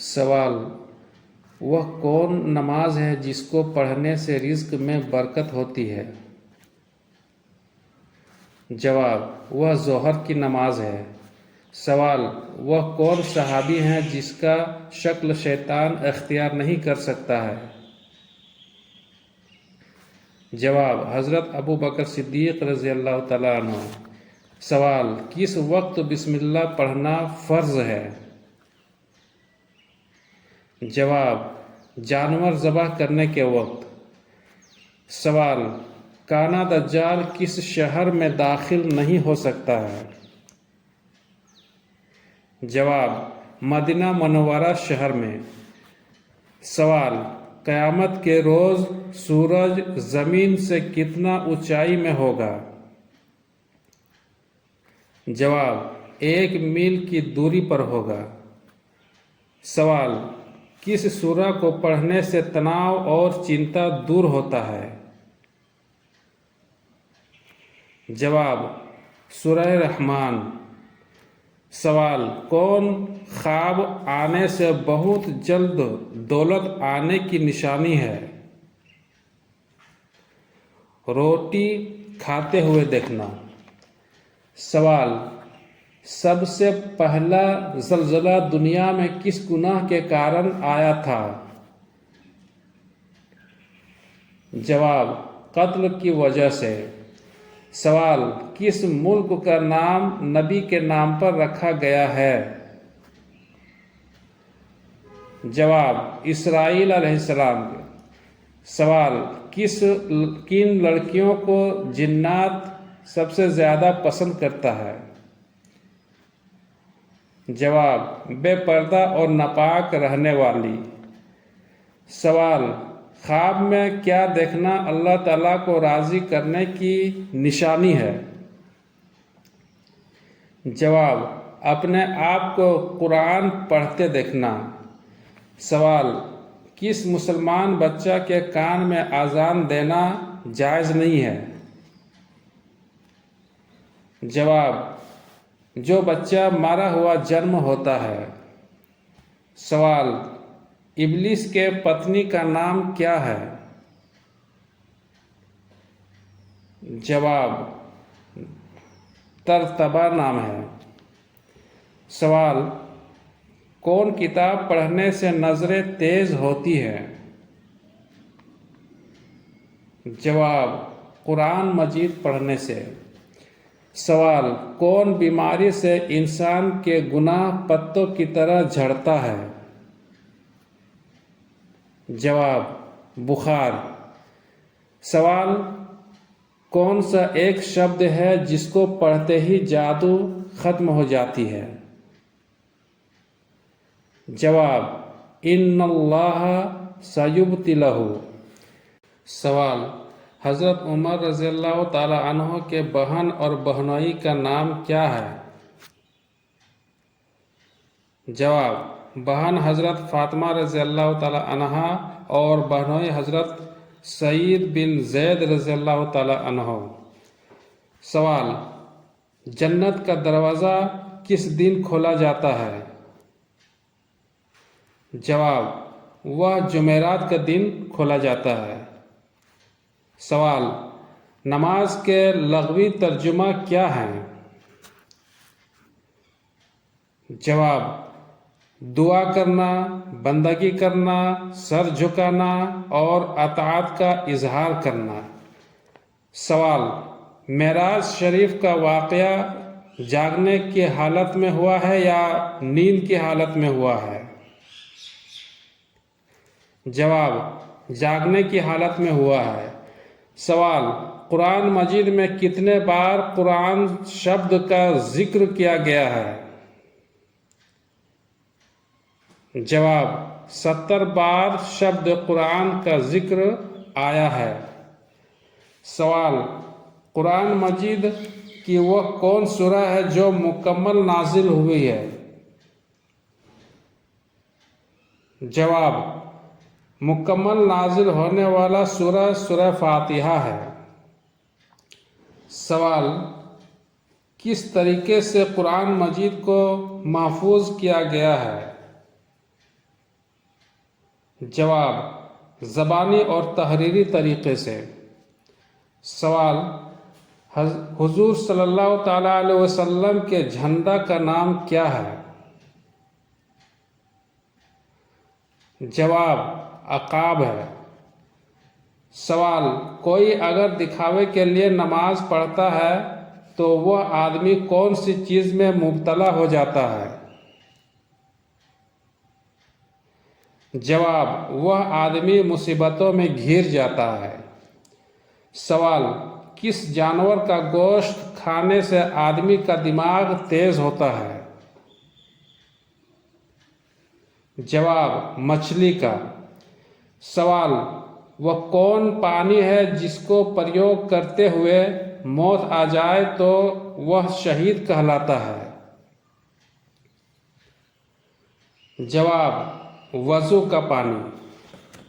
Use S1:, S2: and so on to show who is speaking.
S1: سوال: وہ کون نماز ہے جس کو پڑھنے سے رزق میں برکت ہوتی ہے؟ جواب: وہ ظہر کی نماز ہے۔ سوال: وہ کون صحابی ہیں جس کا شکل شیطان اختیار نہیں کر سکتا ہے؟ جواب: حضرت ابوبکر صدیق رضی اللہ تعالیٰ عنہ۔ سوال: کس وقت بسم اللہ پڑھنا فرض ہے؟ جواب: جانور ذبح کرنے کے وقت۔ سوال: کانا دجال کس شہر میں داخل نہیں ہو سکتا ہے؟ جواب: مدینہ منورہ شہر میں۔ سوال: قیامت کے روز سورج زمین سے کتنا اونچائی میں ہوگا؟ جواب: 1 میل کی دوری پر ہوگا۔ سوال: کس سورہ کو پڑھنے سے تناؤ اور چنتا دور ہوتا ہے؟ جواب: سورہ رحمان۔ سوال: کون خواب آنے سے بہت جلد دولت آنے کی نشانی ہے؟ روٹی کھاتے ہوئے دیکھنا۔ سوال: سب سے پہلا زلزلہ دنیا میں کس گناہ کے کارن آیا تھا؟ جواب: قتل کی وجہ سے۔ سوال: کس ملک کا نام نبی کے نام پر رکھا گیا ہے؟ جواب: اسرائیل علیہ السلام۔ سوال: کن لڑکیوں کو جنات سب سے زیادہ پسند کرتا ہے؟ جواب: بے پردہ اور ناپاک رہنے والی۔ سوال: خواب میں کیا دیکھنا اللہ تعالیٰ کو راضی کرنے کی نشانی ہے؟ جواب: اپنے آپ کو قرآن پڑھتے دیکھنا۔ سوال: کس مسلمان بچہ کے کان میں اذان دینا جائز نہیں ہے؟ جواب: جو بچہ مرا ہوا جنم ہوتا ہے۔ سوال: ابلیس کے پتنی کا نام کیا ہے؟ جواب: ترتبہ نام ہے۔ سوال: کون کتاب پڑھنے سے نظریں تیز ہوتی ہیں؟ جواب: قرآن مجید پڑھنے سے۔ سوال: کون بیماری سے انسان کے گناہ پتوں کی طرح جھڑتا ہے؟ جواب: بخار۔ سوال: کون سا ایک شبد ہے جس کو پڑھتے ہی جادو ختم ہو جاتی ہے؟ جواب: ان اللہ سیبطلہ۔ سوال: حضرت عمر رضی اللہ تعالی عنہ کے بہن اور بہنوئی کا نام کیا ہے؟ جواب: بہن حضرت فاطمہ رضی اللہ تعالی عنہا اور بہنوئی حضرت سعید بن زید رضی اللہ تعالی عنہ۔ سوال: جنت کا دروازہ کس دن کھولا جاتا ہے؟ جواب: وہ جمعرات کا دن کھولا جاتا ہے۔ سوال: نماز کے لغوی ترجمہ کیا ہیں؟ جواب: دعا کرنا، بندگی کرنا، سر جھکانا اور اطاعت کا اظہار کرنا۔ سوال: معراج شریف کا واقعہ جاگنے کی حالت میں ہوا ہے یا نیند کی حالت میں ہوا ہے؟ جواب: جاگنے کی حالت میں ہوا ہے۔ سوال: قرآن مجید میں کتنے بار قرآن شبد کا ذکر کیا گیا ہے؟ جواب: 70 بار شبد قرآن کا ذکر آیا ہے۔ سوال: قرآن مجید کی وہ کون سورہ ہے جو مکمل نازل ہوئی ہے؟ جواب: مکمل نازل ہونے والا سورہ سورہ فاتحہ ہے۔ سوال: کس طریقے سے قرآن مجید کو محفوظ کیا گیا ہے؟ جواب زبانی اور تحریری طریقے سے۔ سوال حضور صلی اللہ تعالیٰ علیہ وسلم کے جھنڈا کا نام کیا ہے؟ جواب عقاب ہے۔ سوال کوئی اگر دکھاوے کے لیے نماز پڑھتا ہے تو وہ آدمی کون سی چیز میں مبتلا ہو جاتا ہے؟ جواب وہ آدمی مصیبتوں میں گھر جاتا ہے۔ سوال کس جانور کا گوشت کھانے سے آدمی کا دماغ تیز ہوتا ہے؟ جواب مچھلی کا۔ سوال وہ کون پانی ہے جس کو پریوگ کرتے ہوئے موت آ جائے تو وہ شہید کہلاتا ہے؟ جواب وضو کا پانی۔